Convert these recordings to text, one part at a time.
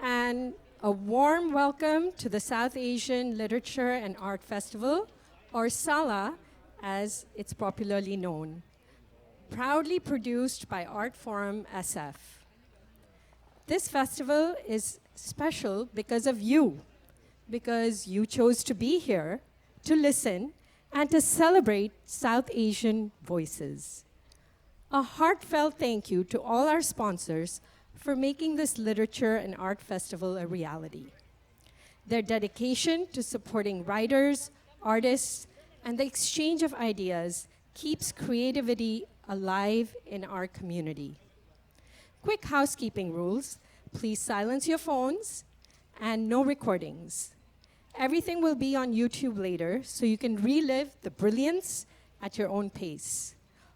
and a warm welcome to the South Asian Literature and Art Festival, or SALA as it's popularly known, proudly produced by Art Forum SF. This festival is special because of you, because you chose to be here, to listen, and to celebrate South Asian voices. A heartfelt thank you to all our sponsors for making this literature and art festival a reality. Their dedication to supporting writers, artists, and the exchange of ideas keeps creativity alive in our community. Quick housekeeping rules: please silence your phones and no recordings. Everything will be on YouTube later, so you can relive the brilliance at your own pace.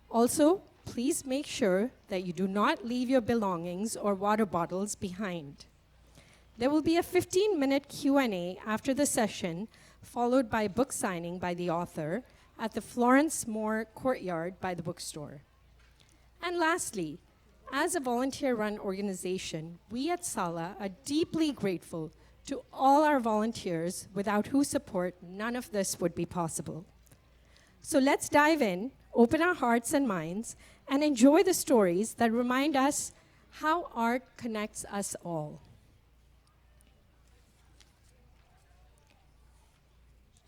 Also, please make sure that you do not leave your belongings or water bottles behind. There will be a 15-minute Q&A after the session, followed by book signing by the author at the Florence Moore Courtyard by the bookstore. And lastly, as a volunteer-run organization, we at SALA are deeply grateful to all our volunteers, without whose support none of this would be possible. So let's dive in, open our hearts and minds, and enjoy the stories that remind us how art connects us all.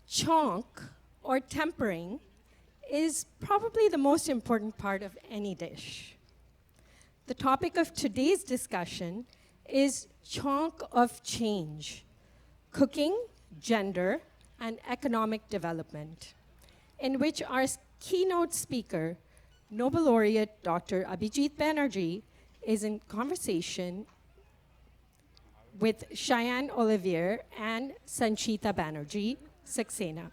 CHHAUNK, or tempering, is probably the most important part of any dish. The topic of today's discussion is CHHAUNK of Change: Cooking, Gender, and Economic Development, in which our keynote speaker, Nobel laureate Dr. Abhijit Banerjee, is in conversation with Cheyenne Olivier and Sanchita Saxena.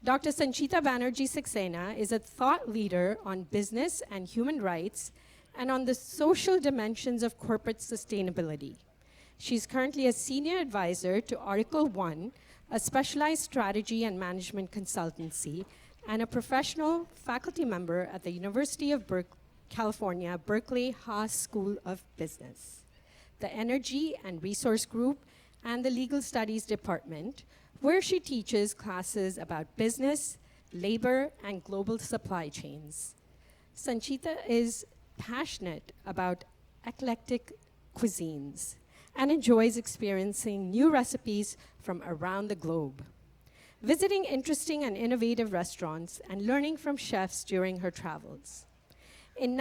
Dr. Sanchita Saxena is a thought leader on business and human rights and on the social dimensions of corporate sustainability. She's currently a senior advisor to Article 1, a specialized strategy and management consultancy, and a professional faculty member at the University of California, Berkeley Haas School of Business, the Energy and Resource Group, and the Legal Studies Department, where she teaches classes about business, labor, and global supply chains. Sanchita is passionate about eclectic cuisines and enjoys experiencing new recipes from around the globe, visiting interesting and innovative restaurants, and learning from chefs during her travels. In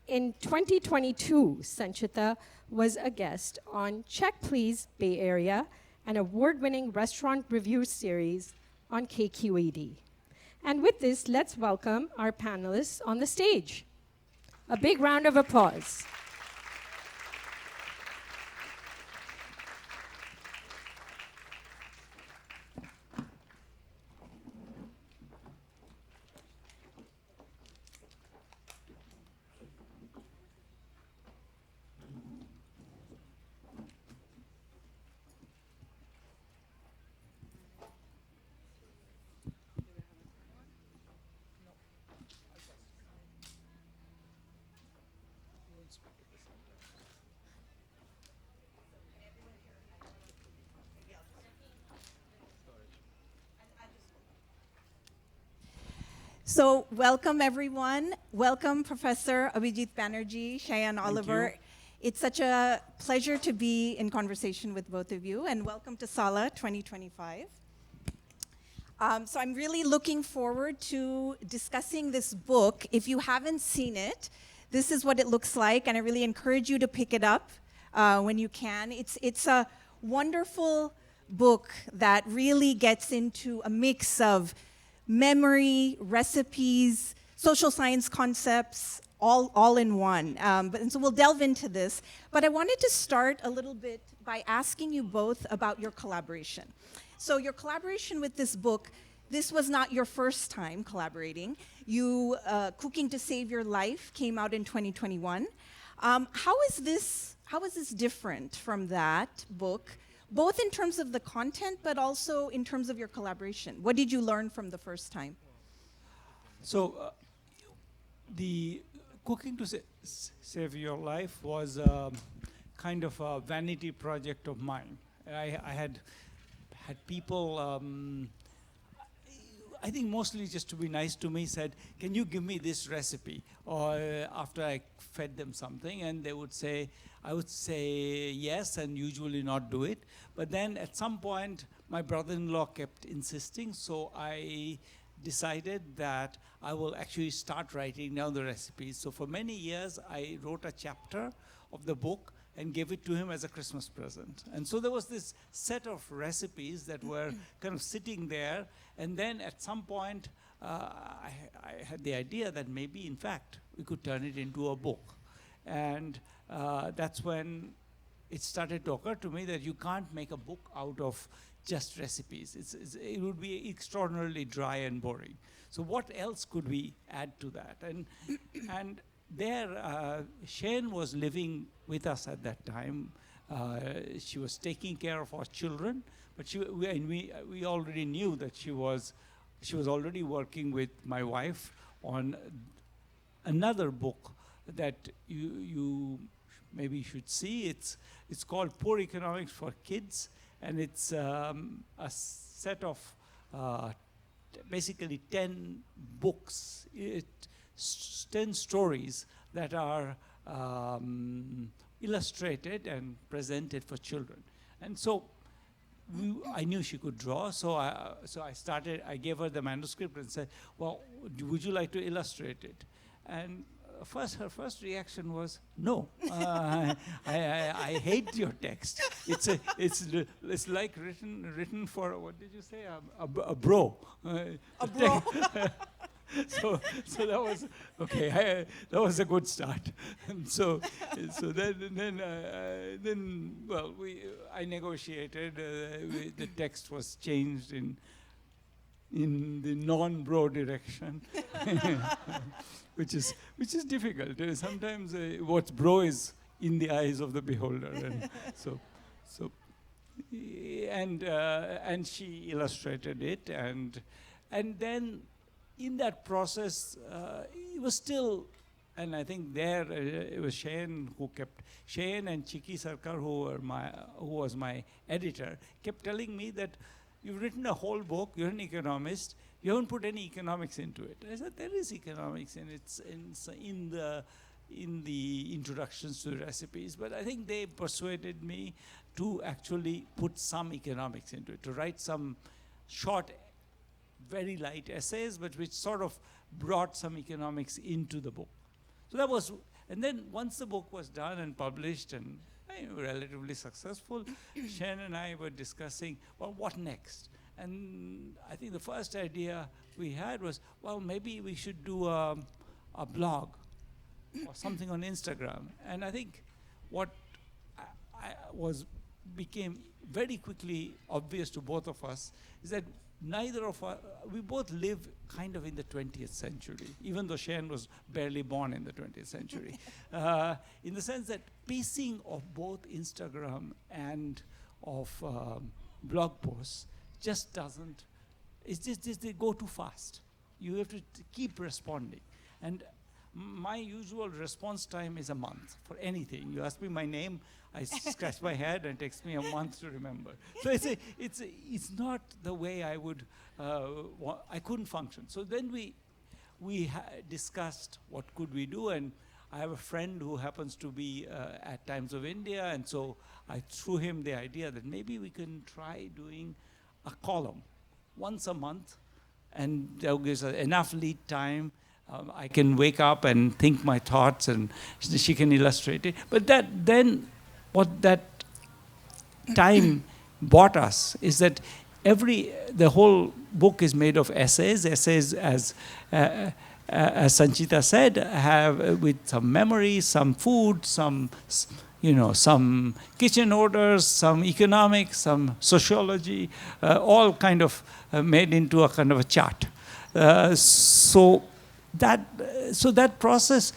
2022, Sanchita was a guest on Check Please Bay Area, an award-winning restaurant review series on KQED. And with this, let's welcome our panelists on the stage. A big round of applause. So welcome, everyone. Welcome, Professor Abhijit Banerjee, Cheyenne Olivier. It's such a pleasure to be in conversation with both of you, and welcome to SALA 2025. So I'm really looking forward to discussing this book. If you haven't seen it, this is what it looks like, and I really encourage you to pick it up when you can. It's a wonderful book that really gets into a mix of memory, recipes, social science concepts, all in one. And so we'll delve into this. But I wanted to start a little bit by asking you both about your collaboration. So your collaboration with this book, this was not your first time collaborating. Cooking to Save Your Life came out in 2021. How is this different from that book, both in terms of the content, but also in terms of your collaboration? What did you learn from the first time? So the Cooking to Save Your Life was kind of a vanity project of mine. I had people, I think mostly just to be nice to me, said, can you give me this recipe? Or after I fed them something, and they would say, I would say yes and usually not do it. But then at some point, my brother-in-law kept insisting, so I decided that I will actually start writing down the recipes. So for many years, I wrote a chapter of the book and gave it to him as a Christmas present. And so there was this set of recipes that were kind of sitting there. And then at some point, I had the idea that maybe, in fact, we could turn it into a book. And that's when it started to occur to me that you can't make a book out of just recipes. It would be extraordinarily dry and boring. So what else could we add to that? And there, Cheyenne was living with us at that time. She was taking care of our children, but we already knew that she was already working with my wife on another book that you maybe should see. It's called Poor Economics for Kids, and it's a set of basically 10 books, 10 stories that are illustrated and presented for children. And so I knew she could draw, so I gave her the manuscript and said, well, would you like to illustrate it? And her first reaction was, no, I hate your text. It's like written for, what did you say, a bro. A bro. So that was okay. That was a good start. And so then well, I negotiated. The text was changed in the non-bro direction, which is difficult. Sometimes what's bro is in the eyes of the beholder, and and she illustrated it, and then. In that process, it was still, and I think there it was Cheyenne and Chiki Sarkar, who was my editor, kept telling me that you've written a whole book, you're an economist, you haven't put any economics into it. I said, there is economics in the introductions to the recipes, but I think they persuaded me to actually put some economics into it, to write some short, very light essays, but which sort of brought some economics into the book. So that was, and then once the book was done and published and relatively successful, Cheyenne and I were discussing, well, what next? And I think the first idea we had was, well, maybe we should do a blog or something on Instagram. And I think what became very quickly obvious to both of us is that neither of us, we both live kind of in the 20th century, even though Cheyenne was barely born in the 20th century. In the sense that pacing of both Instagram and of blog posts just doesn't, they go too fast. You have to keep responding. And my usual response time is a month for anything. You ask me my name, I scratch my head, and it takes me a month to remember. So it's not the way I would, I couldn't function. So then we discussed what could we do, and I have a friend who happens to be at Times of India, and so I threw him the idea that maybe we can try doing a column once a month, and that gives us enough lead time. I can wake up and think my thoughts, and she can illustrate it. But what that time bought us is that the whole book is made of essays. Essays, as Sanchita said, have with some memories, some food, some kitchen orders, some economics, some sociology, all kind of made into a kind of a chart. So that process,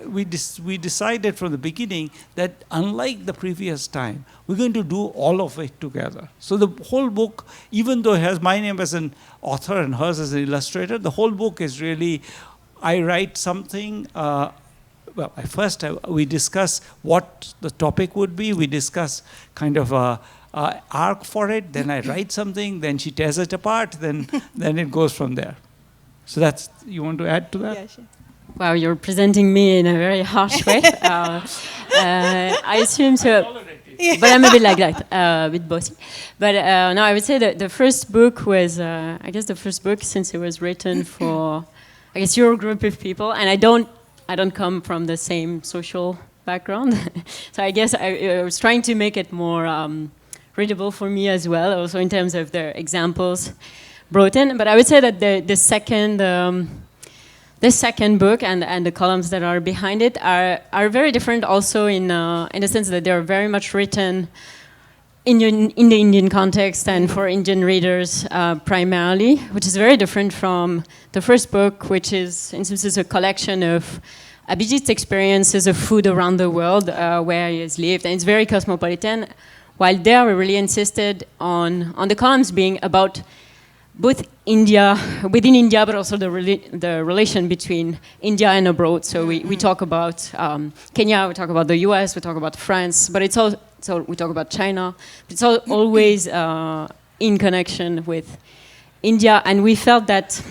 we decided from the beginning that unlike the previous time, we're going to do all of it together. So the whole book, even though it has my name as an author and hers as an illustrator, the whole book is really, I write something, well, we discuss what the topic would be. We discuss kind of a arc for it. Then I write something. Then she tears it apart. Then it goes from there. So that's, you want to add to that? Yeah, sure. Wow, you're presenting me in a very harsh way. I assume so. But I'm a bit like that, a bit bossy. But no, I would say that the first book was, I guess the first book, since it was written for, I guess, your group of people, and I don't come from the same social background. So I guess I was trying to make it more readable for me as well, also in terms of the examples brought in. But I would say that the second book and the columns that are behind it are very different also in the sense that they're very much written in the Indian context and for Indian readers primarily, which is very different from the first book, which is, in some sense, a collection of Abhijit's experiences of food around the world where he has lived, and it's very cosmopolitan, while there we really insisted on the columns being about both India, within India, but also the relation between India and abroad. So we talk about Kenya, we talk about the US, we talk about France, but it's all, so we talk about China. But it's always in connection with India, and we felt that,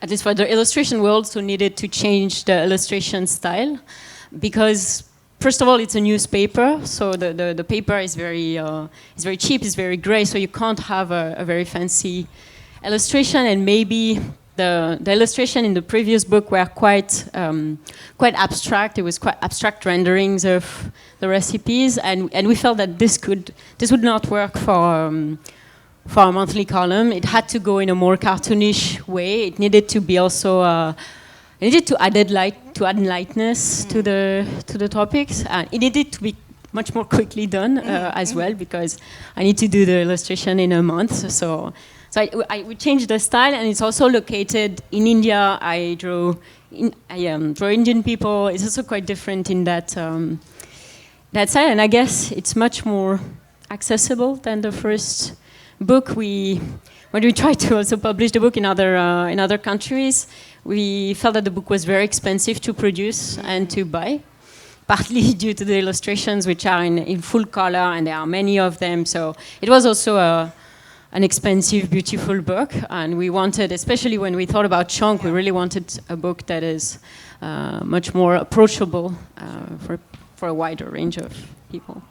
at least for the illustration, we also needed to change the illustration style, because first of all, it's a newspaper, so the paper is very cheap, it's very gray, so you can't have a very fancy illustration. And maybe the illustration in the previous book were quite abstract. It was quite abstract renderings of the recipes, and we felt that this would not work for a monthly column. It had to go in a more cartoonish way. It needed to be also. It needed to add lightness to the topics. It needed to be much more quickly done as well, because I need to do the illustration in a month. So we changed the style, and it's also located in India. I draw Indian people. It's also quite different in that style, and I guess it's much more accessible than the first book. When we tried to also publish the book in other countries, we felt that the book was very expensive to produce and to buy, partly due to the illustrations, which are in full color, and there are many of them. So it was also an expensive, beautiful book. And we wanted, especially when we thought about CHHAUNK, we really wanted a book that is much more approachable for a wider range of people.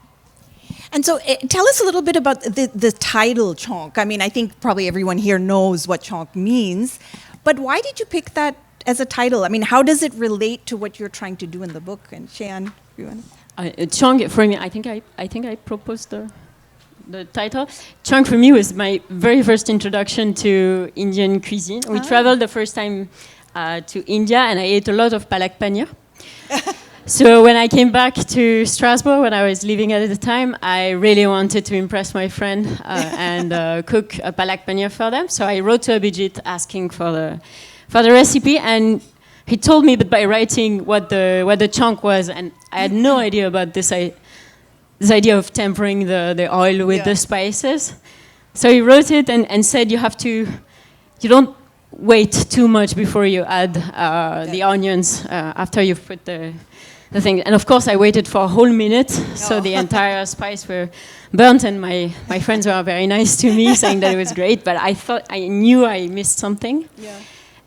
And so tell us a little bit about the title CHHAUNK. I mean, I think probably everyone here knows what CHHAUNK means, but why did you pick that as a title? I mean, how does it relate to what you're trying to do in the book? And Cheyenne, you want to? CHHAUNK, for me, I think I proposed the title. CHHAUNK for me was my very first introduction to Indian cuisine. We traveled the first time to India, and I ate a lot of palak paneer. So when I came back to Strasbourg, when I was living at the time, I really wanted to impress my friend and cook a palak paneer for them. So I wrote to Abhijit asking for the recipe, and he told me that by writing what the CHHAUNK was, and I had no idea about this idea of tempering the oil with the spices. So he wrote it and said you don't wait too much before you add the onions after you've put the thing. And of course I waited for a whole minute, so the entire spice were burnt, and my friends were very nice to me, saying that it was great, but I knew I missed something. Yeah.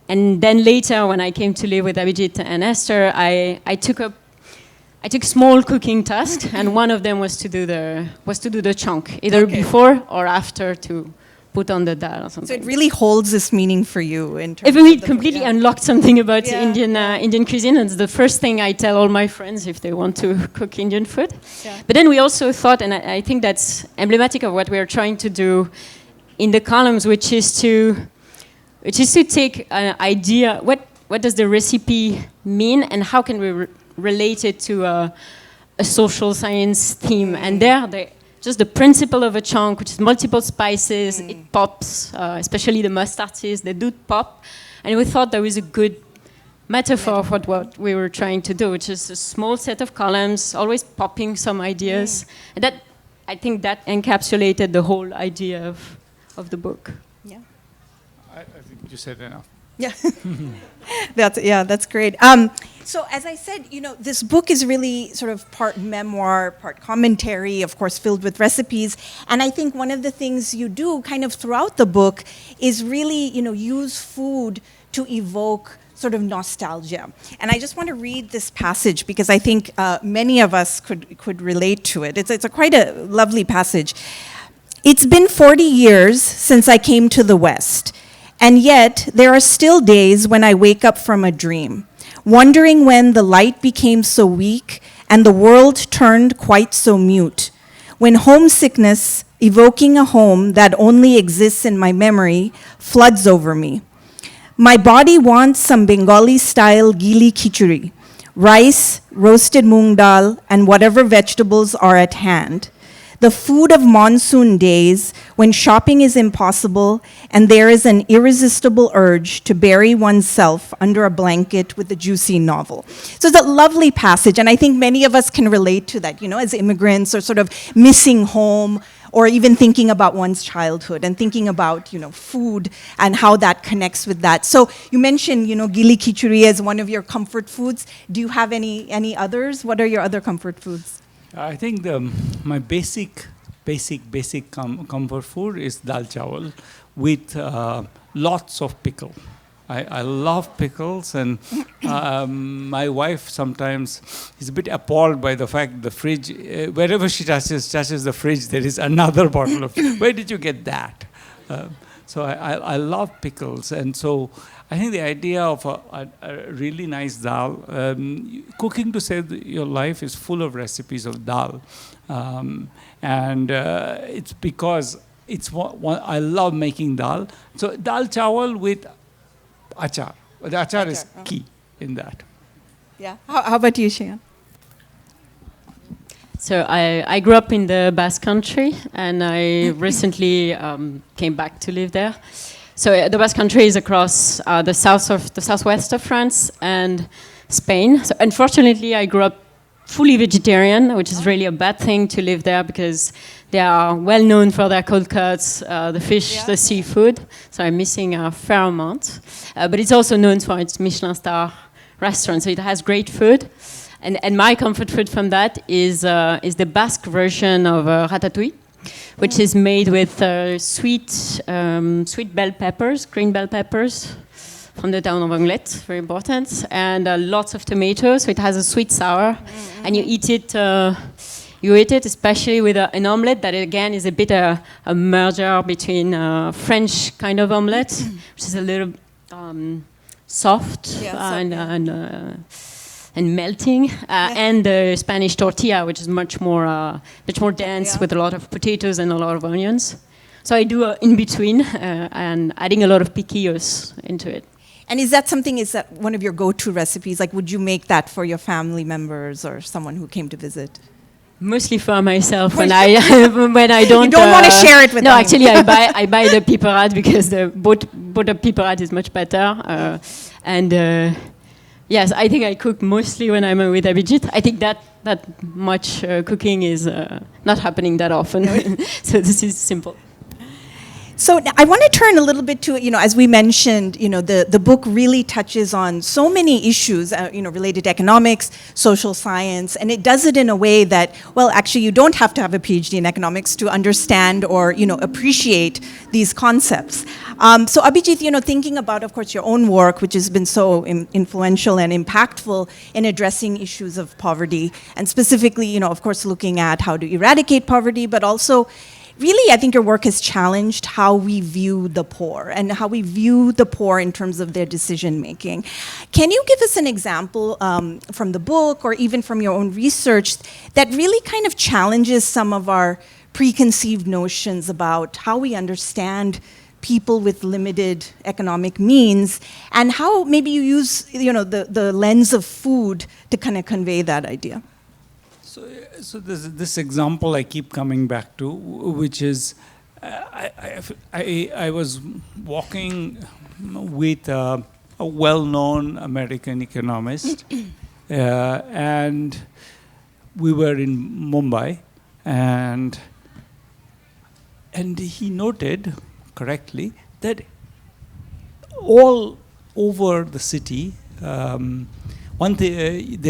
And then later, when I came to live with Abhijit and Esther, I took small cooking tasks, and one of them was to do the CHHAUNK, either before or after to put on the dal or something. So it really holds this meaning for you in terms of really completely unlocked something about Indian cuisine, and it's the first thing I tell all my friends if they want to cook Indian food. Yeah. But then we also thought, and I think that's emblematic of what we're trying to do in the columns, which is to take an idea, what does the recipe mean, and how can we relate it to a social science theme? And just the principle of a CHHAUNK, which is multiple spices, it pops, especially the mustard seeds, they do pop. And we thought that was a good metaphor for what we were trying to do, which is a small set of columns, always popping some ideas. And that, I think that encapsulated the whole idea of the book. I think you said enough. Yeah. That's great. So as I said, this book is really sort of part memoir, part commentary, of course, filled with recipes. And I think one of the things you do kind of throughout the book is really, use food to evoke sort of nostalgia. And I just want to read this passage because I think many of us could relate to it. It's quite a lovely passage. It's been 40 years since I came to the West, and yet there are still days when I wake up from a dream, wondering when the light became so weak and the world turned quite so mute, when homesickness, evoking a home that only exists in my memory, floods over me. My body wants some Bengali-style gili khichuri, rice, roasted moong dal, and whatever vegetables are at hand. The food of monsoon days when shopping is impossible and there is an irresistible urge to bury oneself under a blanket with a juicy novel. So it's a lovely passage, and I think many of us can relate to that, as immigrants or sort of missing home, or even thinking about one's childhood and thinking about, food and how that connects with that. So you mentioned, gili khichuri as one of your comfort foods. Do you have any others? What are your other comfort foods? I think my basic comfort food is dal chawal with lots of pickle. I love pickles, and my wife sometimes is a bit appalled by the fact the fridge, wherever she touches the fridge, there is another bottle of, where did you get that? So I love pickles, and so I think the idea of a really nice dal, cooking to save your life is full of recipes of dal. And it's because I love making dal. So dal chawal with achar. The achar is key in that. Yeah. How about you, Cheyenne? So I grew up in the Basque Country, and I recently came back to live there. So the Basque Country is across the southwest of France and Spain. So unfortunately, I grew up fully vegetarian, which is really a bad thing to live there because they are well known for their cold cuts, the fish, the seafood. So I'm missing a fair amount. But it's also known for its Michelin star restaurant, so it has great food. And my comfort food from that is the Basque version of ratatouille, which is made with sweet bell peppers, green bell peppers, from the town of Anglet, very important, and lots of tomatoes, so it has a sweet sour, and you eat it especially with an omelette that again is a bit a merger between French kind of omelette, which is a little soft and melting, and the Spanish tortilla, which is much more dense with a lot of potatoes and a lot of onions. So I do in between and adding a lot of piquillos into it. And is that one of your go-to recipes? Like, would you make that for your family members or someone who came to visit? Mostly for myself when I don't. You don't want to share it with no, anyone. actually, I buy the piperat because the butter piperat is much better. Yes, I think I cook mostly when I'm with Abhijit. I think that much cooking is not happening that often. So this is simple. So I want to turn a little bit to, as we mentioned, the book really touches on so many issues, related to economics, social science, and it does it in a way that, well, actually you don't have to have a PhD in economics to understand or, appreciate these concepts. So Abhijit, thinking about, of course, your own work, which has been so influential and impactful in addressing issues of poverty, and specifically, of course, looking at how to eradicate poverty, but also really, I think your work has challenged how we view the poor and how we view the poor in terms of their decision making. Can you give us an example from the book or even from your own research that really kind of challenges some of our preconceived notions about how we understand people with limited economic means, and how maybe you use the lens of food to kind of convey that idea? So this example I keep coming back to, which is I was walking with a well-known American economist, and we were in Mumbai, and he noted correctly that all over the city, there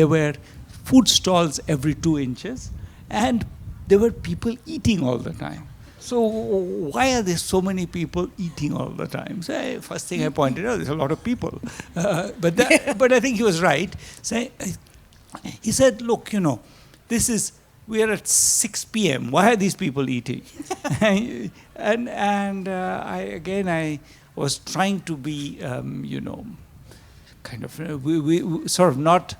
were food stalls every 2 inches, and there were people eating all the time. So why are there so many people eating all the time? So first thing I pointed out, there's a lot of people. But I think he was right. So he said, look, we are at 6 p.m. Why are these people eating? and I was trying to be, kind of, we sort of not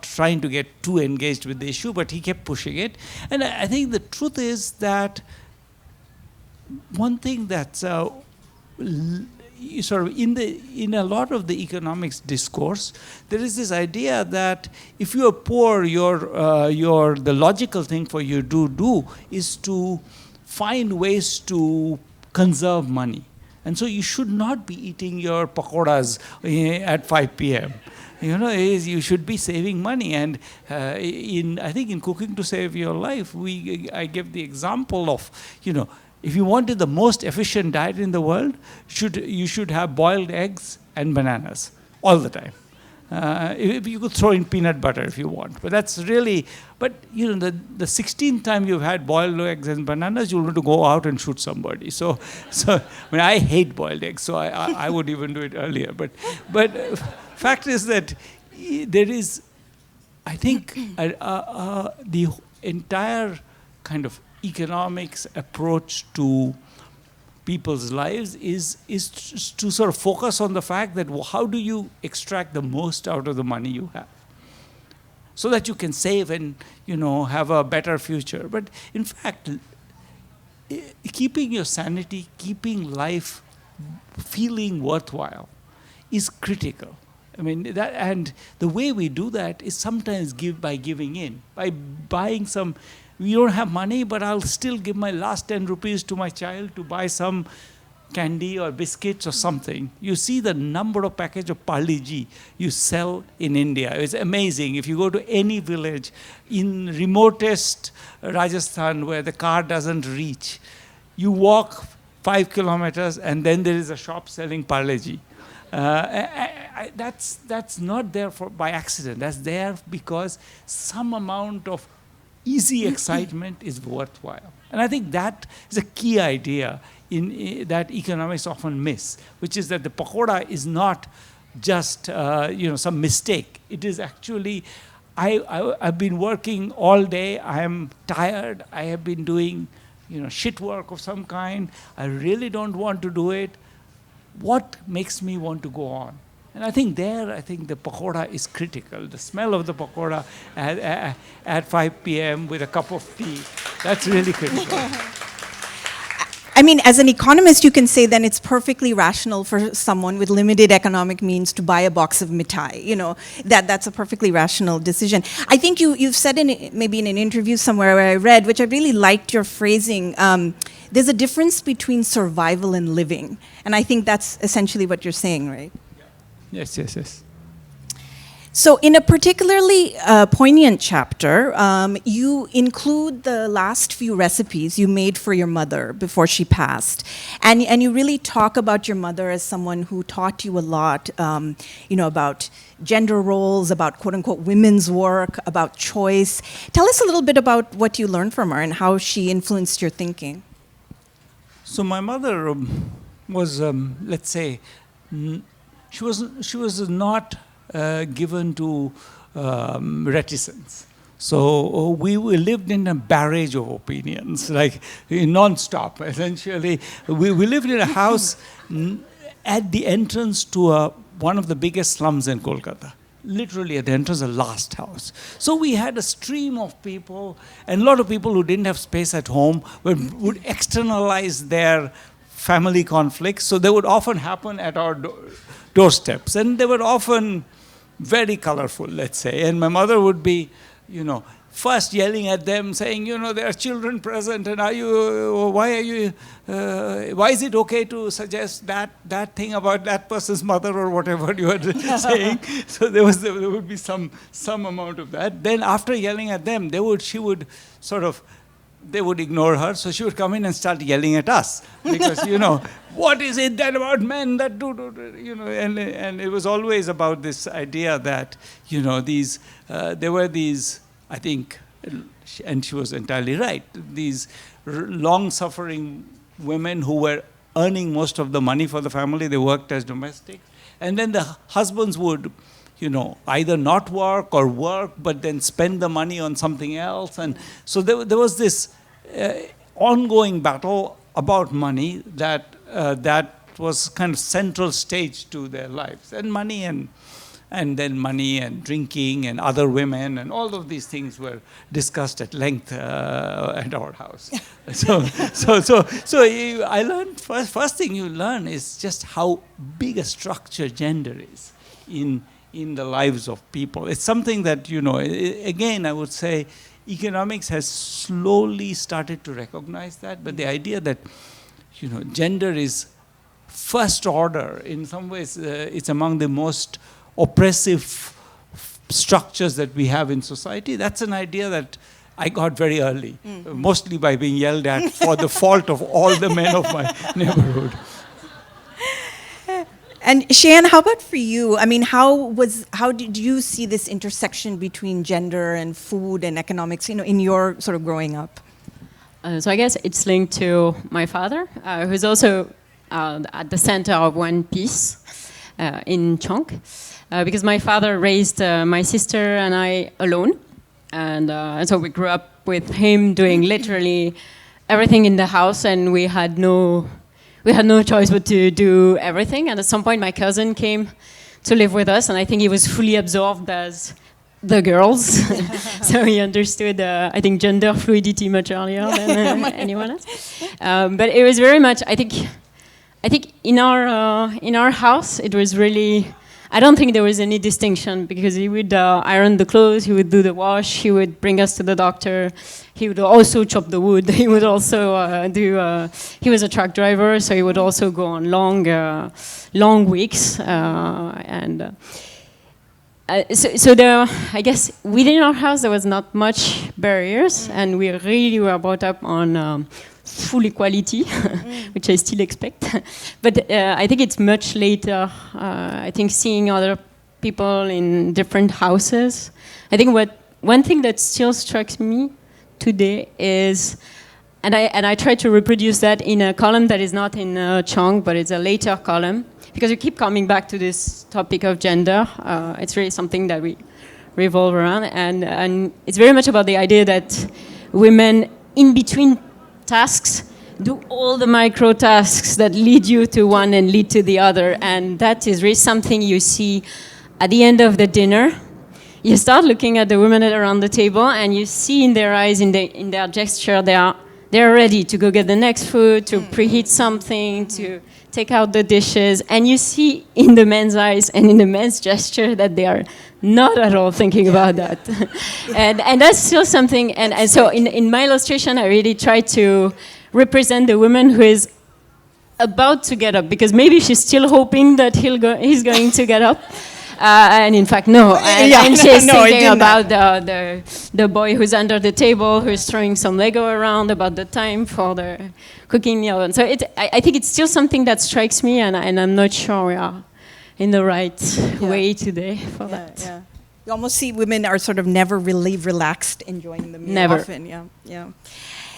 trying to get too engaged with the issue, but he kept pushing it. And I think the truth is that one thing that's sort of in a lot of the economics discourse, there is this idea that if you are poor, the logical thing for you to do is to find ways to conserve money. And so you should not be eating your pakoras at 5 p.m. You should be saving money. And I think in Cooking to Save Your Life, I give the example of, if you wanted the most efficient diet in the world, you should have boiled eggs and bananas all the time. You could throw in peanut butter if you want, but that's really, the 16th time you've had boiled eggs and bananas, you'll want to go out and shoot somebody. So I hate boiled eggs, so I would even do it earlier. But fact is that there is, I think, the entire kind of economics approach to people's lives is to sort of focus on the fact that how do you extract the most out of the money you have so that you can save and have a better future. But in fact, keeping your sanity, keeping life feeling worthwhile is critical. I mean, and the way we do that is sometimes by giving in, by buying some. We don't have money, but I'll still give my last 10 rupees to my child to buy some candy or biscuits or something. You see the number of packets of Parle G you sell in India. It's amazing. If you go to any village in remotest Rajasthan where the car doesn't reach, you walk 5 kilometers and then there is a shop selling Parle G. That's not there by accident. That's there because some amount of easy excitement is worthwhile. And I think that is a key idea that economics often miss, which is that the pakoda is not just some mistake. It is actually, I've been working all day, I am tired, I have been doing shit work of some kind, I really don't want to do it. What makes me want to go on? And I think the pakoda is critical. The smell of the pakoda at 5 p.m. with a cup of tea, that's really critical. I mean, as an economist, you can say then it's perfectly rational for someone with limited economic means to buy a box of mithai. That's a perfectly rational decision. I think you've said maybe in an interview somewhere where I read, which I really liked your phrasing, there's a difference between survival and living. And I think that's essentially what you're saying, right? Yes. So in a particularly poignant chapter, you include the last few recipes you made for your mother before she passed. And you really talk about your mother as someone who taught you a lot, about gender roles, about quote-unquote women's work, about choice. Tell us a little bit about what you learned from her and how she influenced your thinking. So my mother was, let's say, she was not given to reticence. So we lived in a barrage of opinions, like non-stop, essentially. We lived in a house at the entrance to one of the biggest slums in Kolkata. Literally at the entrance, the last house. So we had a stream of people, and a lot of people who didn't have space at home would externalize their family conflicts. So they would often happen at our doorsteps, and they were often very colorful, let's say. And my mother would be, first yelling at them, saying, there are children present, and why is it okay to suggest that thing about that person's mother or whatever you are saying? So there would be some amount of that. Then after yelling at them, she would sort of they would ignore her, so she would come in and start yelling at us because, what is it that about men that do, and it was always about this idea that, there were these, I think, and she was entirely right, these long-suffering women who were earning most of the money for the family. They worked as domestics. And then the husbands would, either not work or work, but then spend the money on something else. And so there was this ongoing battle about money that was kind of central stage to their lives. And money and then money and drinking and other women and all of these things were discussed at length at our house. So I learned, first thing you learn is just how big a structure gender is in the lives of people. It's something that, again, I would say economics has slowly started to recognize that, but the idea that, gender is first order, in some ways, it's among the most oppressive structures that we have in society. That's an idea that I got very early, mostly by being yelled at for the fault of all the men of my neighborhood. And Cheyenne, how about for you? I mean, how did you see this intersection between gender and food and economics, in your sort of growing up? So I guess it's linked to my father, who's also at the center of one piece in CHHAUNK, because my father raised my sister and I alone, and so we grew up with him doing literally everything in the house, and we had no choice but to do everything. And at some point, my cousin came to live with us, and I think he was fully absorbed as the girls. So he understood, I think, gender fluidity much earlier than anyone else. But it was very much, I think in our house, it was really, I don't think there was any distinction, because he would iron the clothes, he would do the wash, he would bring us to the doctor, he would also chop the wood, he would also he was a truck driver, so he would also go on long weeks. So there, I guess, within our house, there was not much barriers, and we really were brought up on full equality, which I still expect. But I think it's much later, I think, seeing other people in different houses. I think one thing that still strikes me today is, and I try to reproduce that in a column that is not in CHHAUNK, but it's a later column, because we keep coming back to this topic of gender. It's really something that we revolve around, and it's very much about the idea that women, in between tasks, do all the micro tasks that lead you to one and lead to the other, and that is really something you see at the end of the dinner. You start looking at the women around the table, and you see in their eyes, in their gesture, they're ready to go get the next food, to preheat something, to take out the dishes, and you see in the men's eyes and in the men's gesture that they are not at all thinking about that. And that's still something, and so in my illustration, I really try to represent the woman who is about to get up, because maybe she's still hoping that he's going to get up. And in fact, no. And she's thinking about the boy who's under the table, who's throwing some Lego around, about the time for the cooking the oven. So I think it's still something that strikes me, and I'm not sure we are in the right way today for that. Yeah. You almost see women are sort of never really relaxed enjoying the meal. Never. Often. Yeah.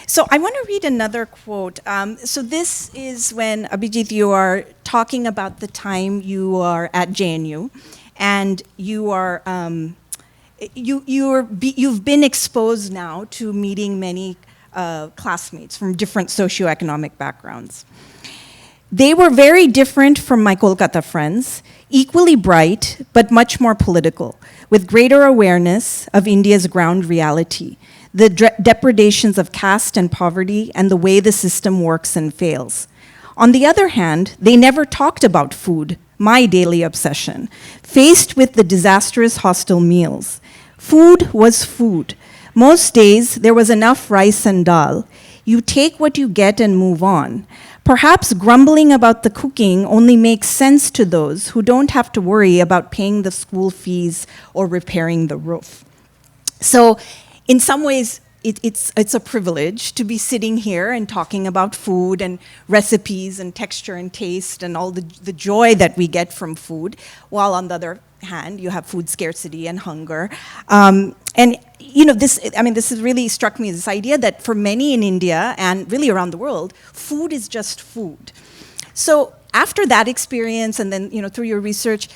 So I want to read another quote. So this is when, Abhijit, you are talking about the time you are at JNU, and you are you've been exposed now to meeting many classmates from different socioeconomic backgrounds. They were very different from my Kolkata friends, equally bright, but much more political, with greater awareness of India's ground reality, the depredations of caste and poverty, and the way the system works and fails. On the other hand, they never talked about food, my daily obsession, faced with the disastrous hostel meals. Food was food. Most days, there was enough rice and dal. You take what you get and move on. Perhaps grumbling about the cooking only makes sense to those who don't have to worry about paying the school fees or repairing the roof. So, in some ways, it's a privilege to be sitting here and talking about food and recipes and texture and taste and all the joy that we get from food, while on the other hand, you have food scarcity and hunger. And this has really struck me, this idea that for many in India and really around the world, food is just food. So after that experience and then, through your research,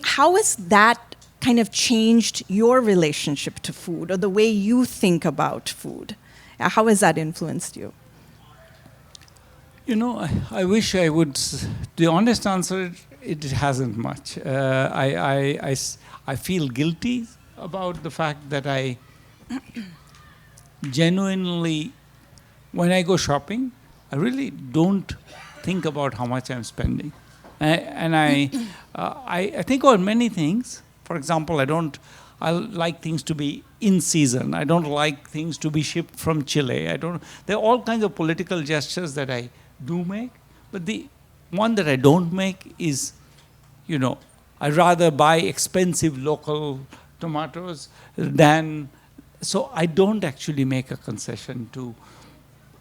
how has that kind of changed your relationship to food or the way you think about food? How has that influenced you? I wish I would. The honest answer, it hasn't much. I feel guilty about the fact that I genuinely, when I go shopping, I really don't think about how much I'm spending. I think about many things. For example, I like things to be in season. I don't like things to be shipped from Chile. There are all kinds of political gestures that I do make, but the one that I don't make is, I'd rather buy expensive local tomatoes than, so I don't actually make a concession to,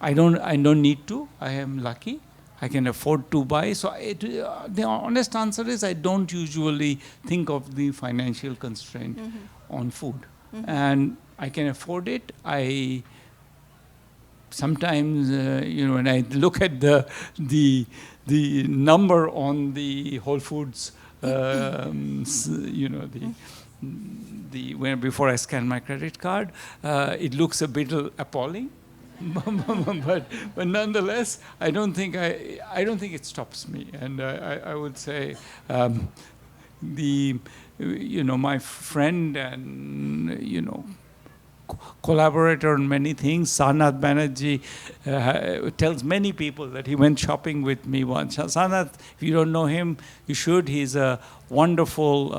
I don't need to, I am lucky. I can afford to buy. So the honest answer is I don't usually think of the financial constraint on food. And I can afford it. I sometimes, when I look at the number on the Whole Foods, before I scan my credit card, it looks a bit appalling. but nonetheless, I don't think it stops me, and I would say my friend and collaborator on many things, Sanchita Banerjee, tells many people that he went shopping with me once. Sanchita, if you don't know him, you should. He's a wonderful.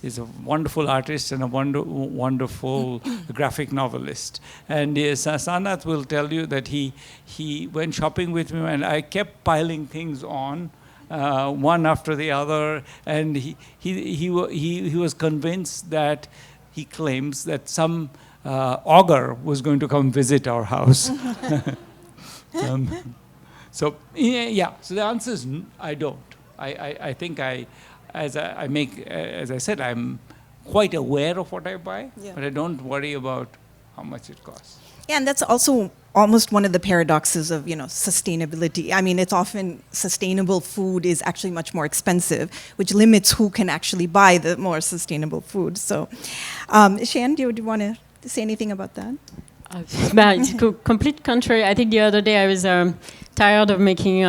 He's a wonderful artist and a wonderful graphic novelist. And Sanat will tell you that he went shopping with me and I kept piling things on, one after the other. And he was convinced that, he claims that some augur was going to come visit our house. So the answer is I don't. I think as I said, I'm quite aware of what I buy, but I don't worry about how much it costs. Yeah, and that's also almost one of the paradoxes of, sustainability. It's often sustainable food is actually much more expensive, which limits who can actually buy the more sustainable food. So, Cheyenne, do you want to say anything about that? It's complete contrary. I think the other day I was tired of making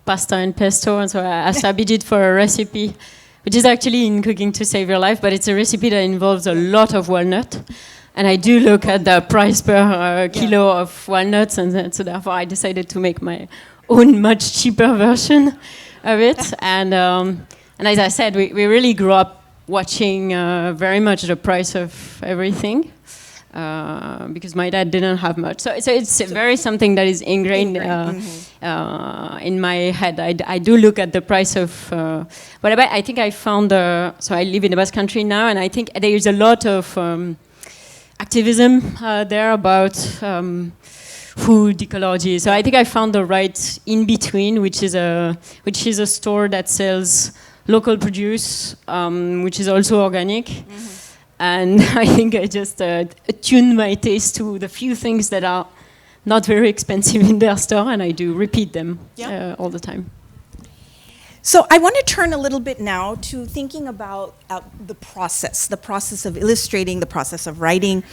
pasta and pesto, and so I asked Abhijit for a recipe, which is actually in Cooking to Save Your Life, but it's a recipe that involves a lot of walnut. And I do look at the price per kilo of walnuts, and so therefore I decided to make my own much cheaper version of it. And as I said, we really grew up watching very much the price of everything. Because my dad didn't have much. So it's very something that is ingrained in my head. I do look at the price of, but I think I found, so I live in the Basque Country now, and I think there is a lot of activism there about food ecology. So I think I found the right in-between, which is a store that sells local produce, which is also organic. And I think I just tune my taste to the few things that are not very expensive in their store, and I do repeat them all the time. So I want to turn a little bit now to thinking about the process of illustrating, the process of writing.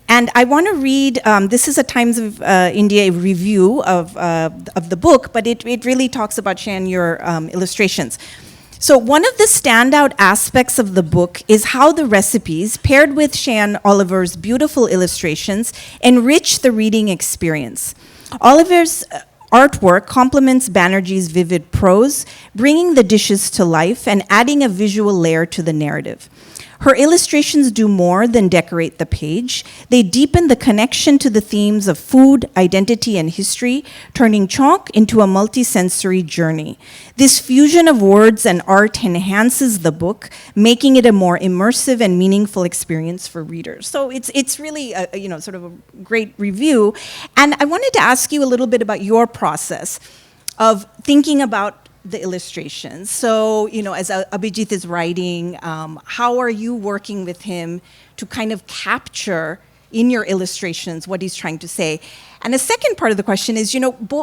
And I want to read, this is a Times of India review of the book, but it really talks about, Cheyenne, your illustrations. So one of the standout aspects of the book is how the recipes, paired with Cheyenne Olivier's beautiful illustrations, enrich the reading experience. Olivier's artwork complements Banerjee's vivid prose, bringing the dishes to life and adding a visual layer to the narrative. Her illustrations do more than decorate the page. They deepen the connection to the themes of food, identity, and history, turning CHHAUNK into a multisensory journey. This fusion of words and art enhances the book, making it a more immersive and meaningful experience for readers. So it's really a, sort of a great review. And I wanted to ask you a little bit about your process of thinking about the illustrations. So, as Abhijit is writing, how are you working with him to kind of capture in your illustrations what he's trying to say? And the second part of the question is,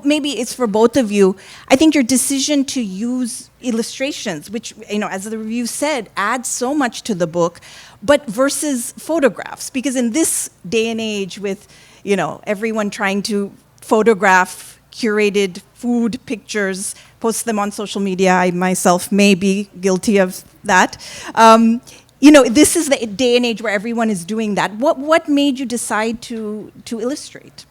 maybe it's for both of you. I think your decision to use illustrations, which, as the review said, adds so much to the book, but versus photographs, because in this day and age with, everyone trying to photograph curated food pictures, post them on social media. I myself may be guilty of that. This is the day and age where everyone is doing that. What made you decide to illustrate?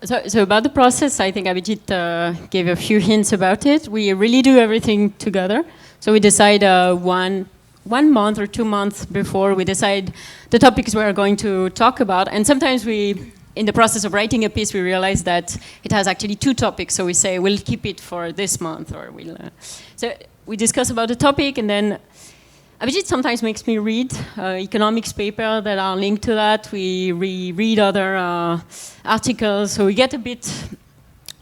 So about the process, I think Abhijit gave a few hints about it. We really do everything together. So we decide one month or 2 months before, we decide the topics we're going to talk about. And sometimes in the process of writing a piece, we realize that it has actually 2 topics. So we say, we'll keep it for this month, or we'll... So we discuss about the topic, and then Abhijit sometimes makes me read economics paper that are linked to that. We read other articles, so we get a bit...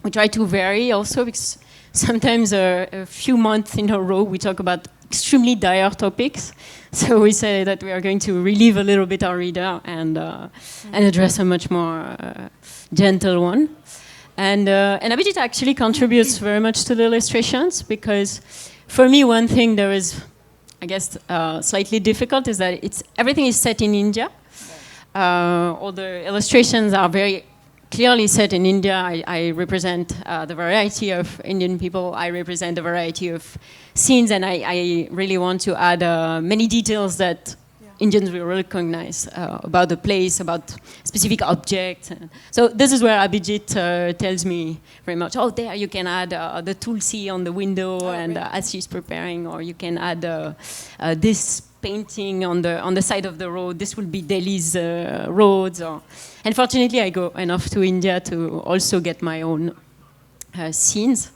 We try to vary also, because sometimes a few months in a row, we talk about extremely dire topics. So we say that we are going to relieve a little bit our reader and address a much more gentle one. And Abhijit actually contributes very much to the illustrations, because for me, one thing that is, I guess, slightly difficult is that everything is set in India. All the illustrations are very clearly set in India. I represent the variety of Indian people. I represent the variety of scenes, and I really want to add many details that Indians will recognize about the place, about specific objects. So this is where Abhijit tells me very much, oh, there you can add the tulsi on the window, and as she's preparing, or you can add this painting on the side of the road. This will be Delhi's roads. And fortunately, I go enough to India to also get my own scenes.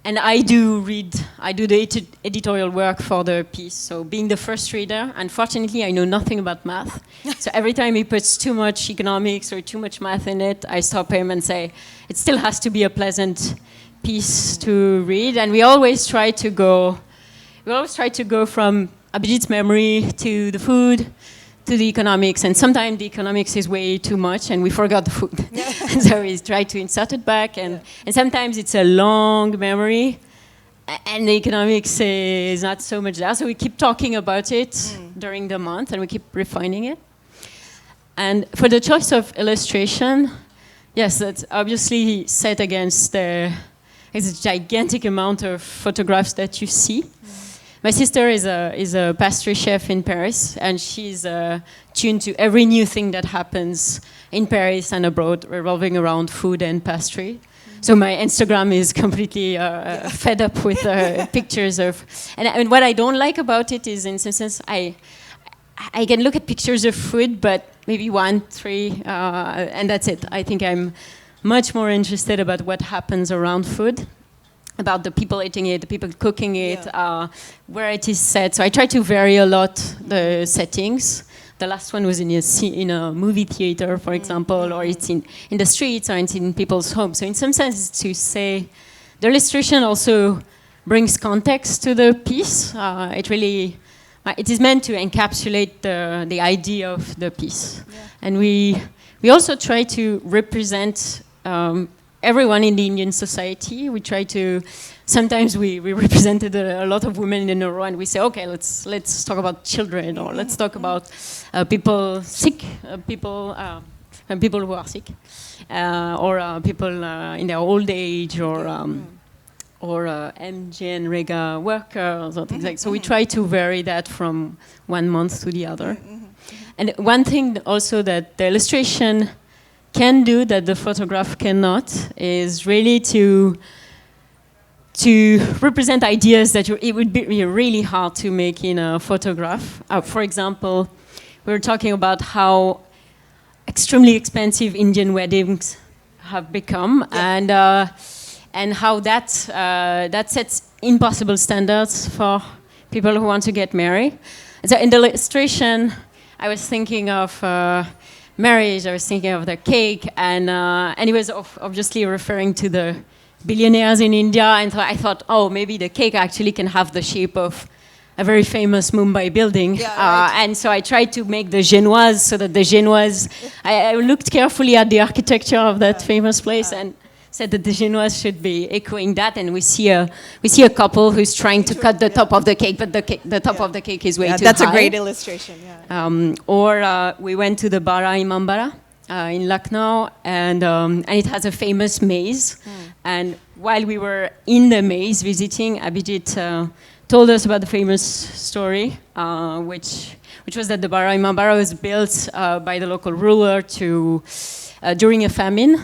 And I do the editorial work for the piece. So being the first reader, unfortunately, I know nothing about math. So every time he puts too much economics or too much math in it, I stop him and say, it still has to be a pleasant piece to read. And we always try to go from Abhijit's memory to the food, to the economics, and sometimes the economics is way too much and we forgot the food. And so we try to insert it back, and sometimes it's a long memory and the economics is not so much there. So we keep talking about it during the month and we keep refining it. And for the choice of illustration, yes, that's obviously set against the gigantic amount of photographs that you see. My sister is a pastry chef in Paris, and she's tuned to every new thing that happens in Paris and abroad revolving around food and pastry. So my Instagram is completely fed up with pictures of... And what I don't like about it is, in some sense, I can look at pictures of food, but maybe 1, 3, and that's it. I think I'm much more interested about what happens around food, about the people eating it, the people cooking it, where it is set. So I try to vary a lot the settings. The last one was in a movie theater, for example, or it's in the streets, or it's in people's homes. So in some sense, to say, the illustration also brings context to the piece. It is meant to encapsulate the idea of the piece. Yeah. And we also try to represent everyone in the Indian society. We try to, sometimes we represented a lot of women in a row, and we say, okay, let's talk about children, or let's talk about people sick, people who are sick, or people in their old age, or MG and Rega workers, or things like that. So we try to vary that from 1 month to the other. And one thing also that the illustration can do that the photograph cannot is really to to represent ideas that it would be really hard to make in a photograph. For example, we were talking about how extremely expensive Indian weddings have become, yeah. And how that sets impossible standards for people who want to get married. So in the illustration, I was thinking of marriage, I was thinking of the cake, and it was obviously referring to the billionaires in India, and so I thought, oh, maybe the cake actually can have the shape of a very famous Mumbai building. Yeah, right. And so I tried to make the Genoise, so that the Genoise, I looked carefully at the architecture of that famous place, and said that the Genoise should be echoing that, and we see a couple who's trying to cut the top of the cake, but the top of the cake is way too that's high. A great illustration. Yeah. Or we went to the Bara Imambara in Lucknow, and it has a famous maze. And while we were in the maze visiting, Abhijit told us about the famous story, which was that the Bara Imambara was built by the local ruler to during a famine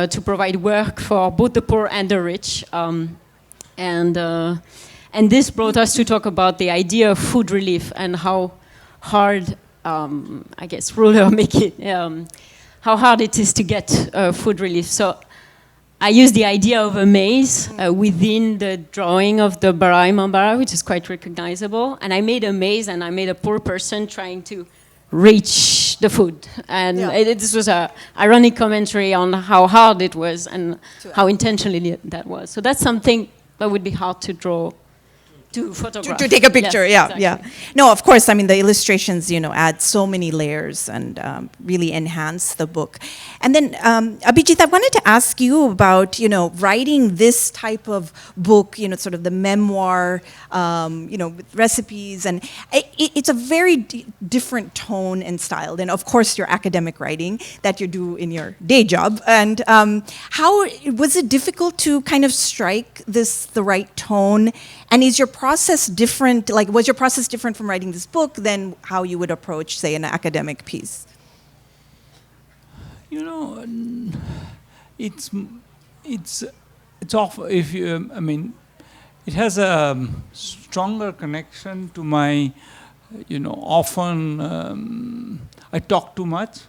to provide work for both the poor and the rich. And this brought us to talk about the idea of food relief and how hard, I guess, ruler make it, how hard it is to get food relief. So I used the idea of a maze within the drawing of the Bara Imambara, which is quite recognizable. And I made a maze, and I made a poor person trying to reach the food. And this was an ironic commentary on how hard it was and how intentionally that was. So that's something that would be hard to draw, to photograph. To take a picture, yes, yeah, exactly. yeah. No, of course, I mean, the illustrations, add so many layers and really enhance the book. And then, Abhijit, I wanted to ask you about, writing this type of book, sort of the memoir, with recipes, and it's a very different tone and style than, of course, your academic writing that you do in your day job. And how was it difficult to kind of strike the right tone? And is your process different, was your process different from writing this book than how you would approach, say, an academic piece? It's often, if you, it has a stronger connection to my, often I talk too much,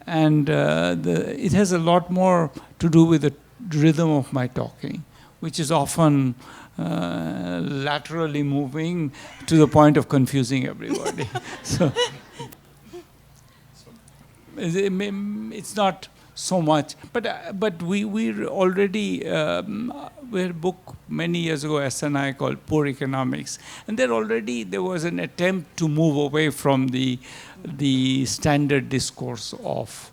and it has a lot more to do with the rhythm of my talking, which is often laterally moving to the point of confusing everybody. So it's not so much, but we already we had a book many years ago, S and I, called Poor Economics, and there was an attempt to move away from the standard discourse of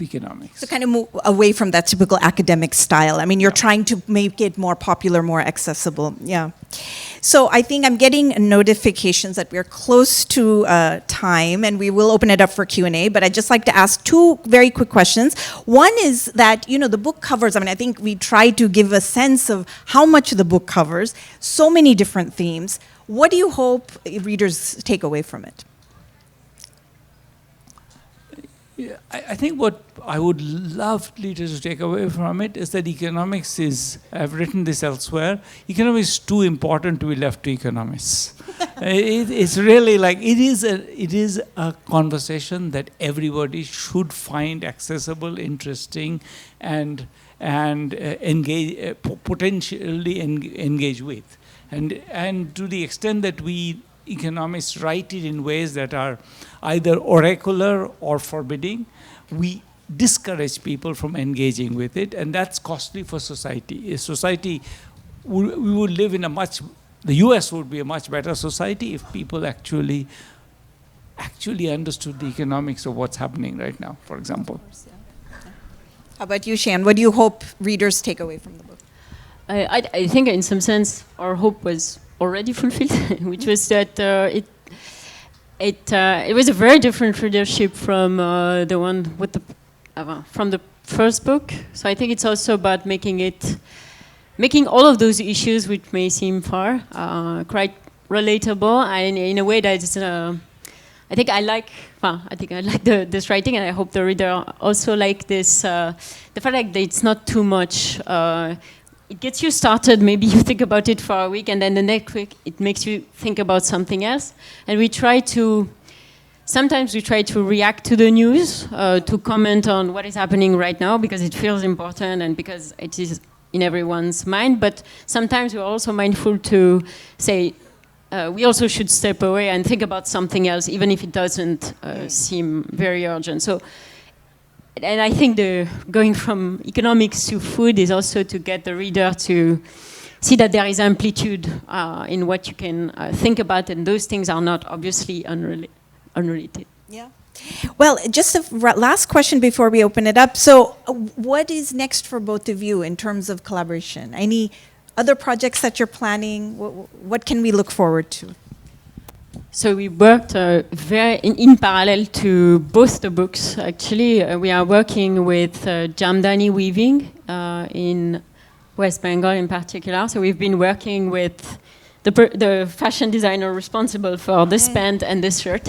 economics. So kind of move away from that typical academic style. I mean, you're trying to make it more popular, more accessible. Yeah. So I think I'm getting notifications that we're close to time, and we will open it up for Q&A, but I'd just like to ask two very quick questions. One is that, the book covers, I think we try to give a sense of how much the book covers, so many different themes. What do you hope readers take away from it? Yeah, I think what I would love readers to take away from it is that economics is, I've written this elsewhere, economics is too important to be left to economists. It's really it is a conversation that everybody should find accessible, interesting, and engage, potentially engage with. And to the extent that we economists write it in ways that are either oracular or forbidding, we discourage people from engaging with it, and that's costly for society. We would live in the US would be a much better society if people actually understood the economics of what's happening right now, for example. How about you, Cheyenne? What do you hope readers take away from the book? I think in some sense our hope was already fulfilled, which was that it was a very different readership from the one with from the first book. So I think it's also about making all of those issues, which may seem far, quite relatable, and in a way that is, I think I like this writing, and I hope the reader also like this. The fact that it's not too much it gets you started. Maybe you think about it for a week, and then the next week it makes you think about something else. And sometimes we try to react to the news, to comment on what is happening right now because it feels important and because it is in everyone's mind. But sometimes we're also mindful to say, we also should step away and think about something else, even if it doesn't seem very urgent. So, and I think going from economics to food is also to get the reader to see that there is amplitude in what you can think about, and those things are not obviously unrelated. Yeah. Well, just a last question before we open it up. So what is next for both of you in terms of collaboration? Any other projects that you're planning? What can we look forward to? So we worked in parallel to both the books. Actually, we are working with Jamdani weaving in West Bengal in particular. So we've been working with the fashion designer responsible for this pant and this shirt,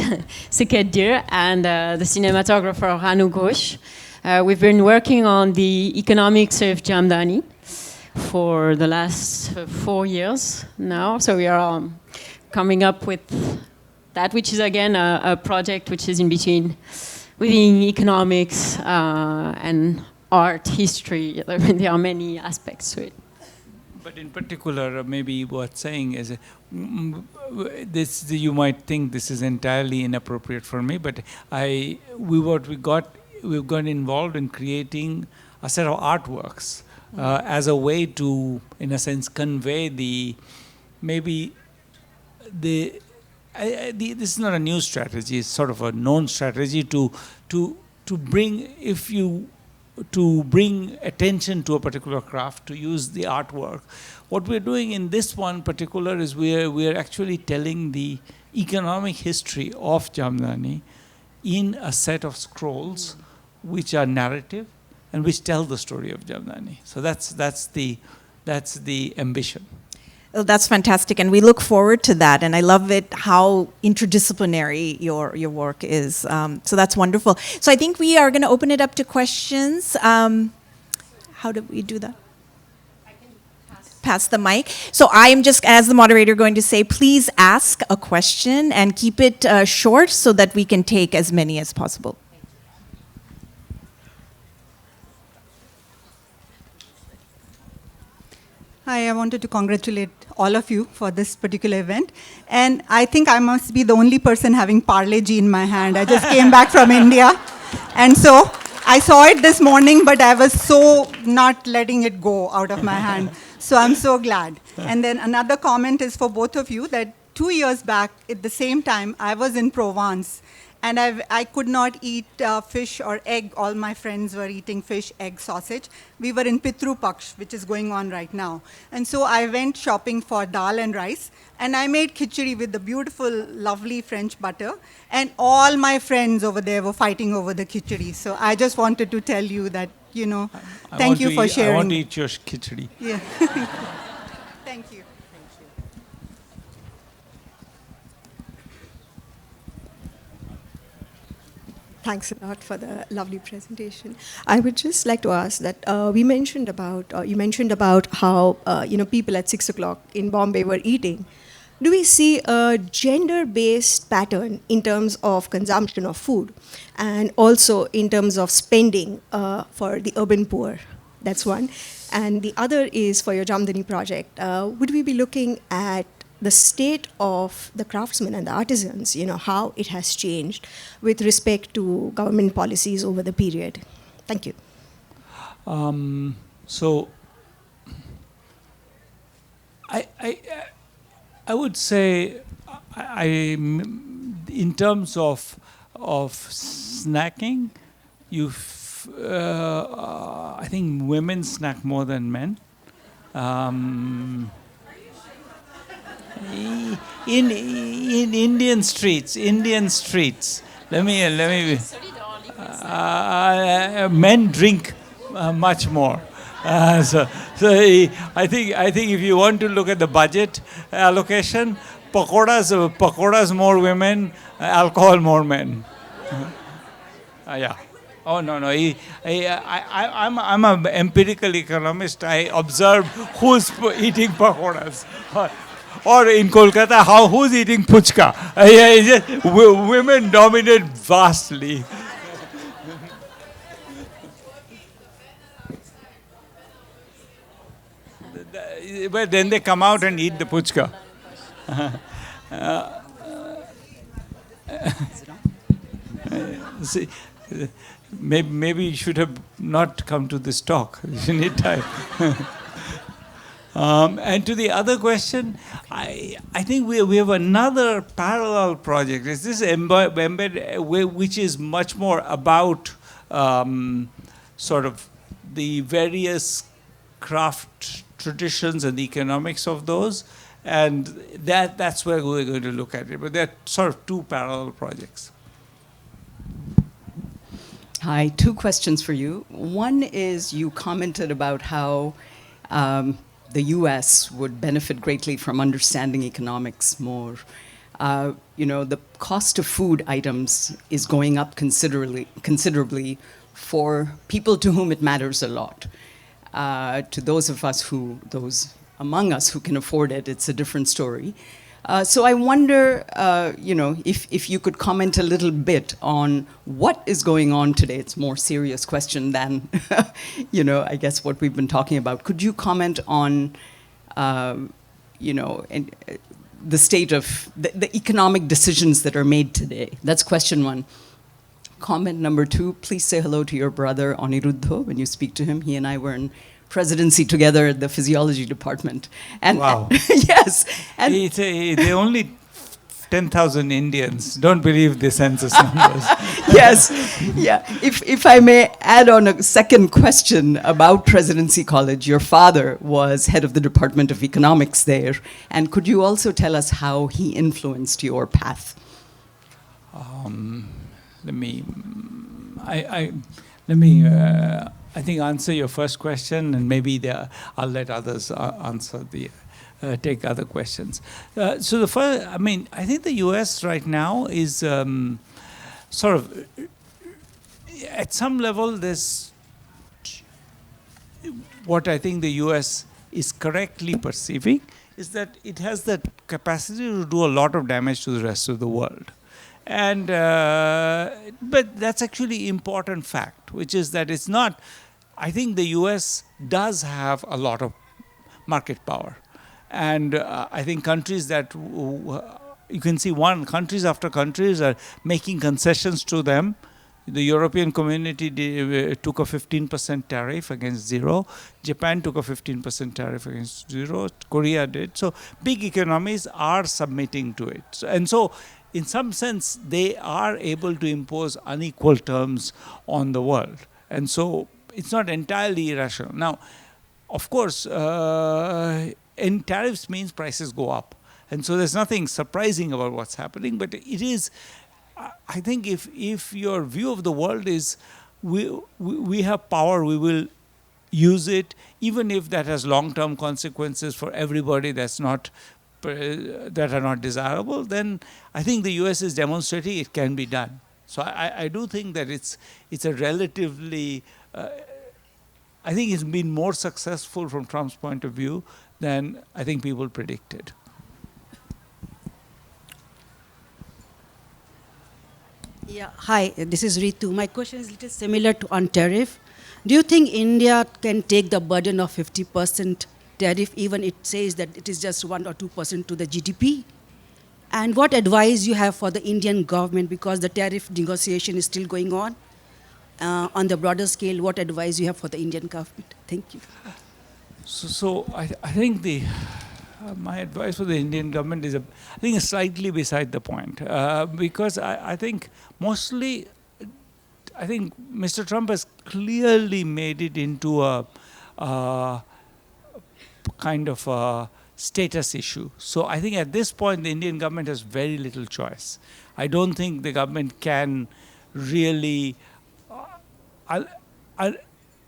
Siket Dir, and the cinematographer Ranu Ghosh. We've been working on the economics of Jamdani for the last 4 years now. So we are coming up with that, which is again a project which is in between within economics and art, history. There are many aspects to it. But in particular, maybe worth saying is, you might think this is entirely inappropriate for me, but we've got involved in creating a set of artworks as a way to, in a sense, convey this is not a new strategy, it's sort of a known strategy to bring attention to a particular craft, to use the artwork. What we're doing in this one particular is we're actually telling the economic history of Jamdani in a set of scrolls which are narrative and which tell the story of Jamdani. So that's the ambition. Oh, that's fantastic, and we look forward to that. And I love it how interdisciplinary your work is. So that's wonderful. So I think we are going to open it up to questions. How do we do that? I can pass the mic. So I am just, as the moderator, going to say, please ask a question and keep it short so that we can take as many as possible. Hi, I wanted to congratulate all of you for this particular event. And I think I must be the only person having Parle G in my hand. I just came back from India. And so I saw it this morning, but I was so not letting it go out of my hand. So I'm so glad. And then another comment is for both of you that 2 years back, at the same time, I was in Provence. And I could not eat fish or egg. All my friends were eating fish, egg, sausage. We were in Pitru Paksh, which is going on right now. And so I went shopping for dal and rice. And I made khichdi with the beautiful, lovely French butter. And all my friends over there were fighting over the khichdi. So I just wanted to tell you that, thank you for sharing. I want to eat your khichdi. Yeah. Thank you. Thanks a lot for the lovely presentation. I would just like to ask that you mentioned about how people at 6 o'clock in Bombay were eating. Do we see a gender-based pattern in terms of consumption of food and also in terms of spending for the urban poor? That's one. And the other is for your Jamdani project. Would we be looking at the state of the craftsmen and the artisans, how it has changed with respect to government policies over the period? Thank you. So I would say, in terms of snacking, I think women snack more than men. In Indian streets, men drink much more. So I think if you want to look at the budget allocation, pakoras more women, alcohol more men. Yeah. Oh no no! I'm an empirical economist. I observe who's eating pakoras, or in Kolkata, who's eating puchka. Women dominate vastly. But then they come out and eat the puchka. See, maybe you should have not come to this talk. You need time. And to the other question, I think we have another parallel project. It's this embed, which is much more about sort of the various craft traditions and the economics of those. And that's where we're going to look at it. But they're sort of two parallel projects. Hi, two questions for you. One is you commented about how the US would benefit greatly from understanding economics more. The cost of food items is going up considerably for people to whom it matters a lot. To those among us who can afford it, it's a different story. So I wonder, if you could comment a little bit on what is going on today. It's a more serious question than, I guess what we've been talking about. Could you comment on, the state of the economic decisions that are made today? That's question one. Comment number two, please say hello to your brother, Aniruddha, when you speak to him. He and I were in presidency together at the physiology department. And wow. Yes. And they only 10,000 Indians. Don't believe the census numbers. Yes. Yeah. If I may add on a second question about Presidency College, your father was head of the Department of Economics there. And could you also tell us how he influenced your path? Let me I think answer your first question, and maybe I'll let others answer take other questions. So the first, I think the U.S. right now is sort of at some level there's what I think the U.S. is correctly perceiving is that it has the capacity to do a lot of damage to the rest of the world. And but that's actually important fact, which is that it's not. I think the U.S. does have a lot of market power, and I think countries that you can see countries after countries are making concessions to them. The European community took a 15% tariff against zero. Japan took a 15% tariff against zero. Korea did. So big economies are submitting to it, and so. In some sense, they are able to impose unequal terms on the world. And so it's not entirely irrational. Now, of course, and tariffs means prices go up. And so there's nothing surprising about what's happening. But it is, I think if your view of the world is we have power, we will use it, even if that has long-term consequences for everybody that are not desirable, then I think the U.S. is demonstrating it can be done. So I do think that it's a relatively, I think it's been more successful from Trump's point of view than I think people predicted. Yeah, hi, this is Ritu. My question is a little similar to on tariff. Do you think India can take the burden of 50% tariff, even it says that it is just 1 or 2% to the GDP? And what advice you have for the Indian government, because the tariff negotiation is still going on the broader scale, what advice you have for the Indian government? Thank you. So I think my advice for the Indian government is, I think, slightly beside the point, because I think mostly, I think Mr. Trump has clearly made it into a kind of a status issue. So I think at this point, the Indian government has very little choice. I don't think the government can really,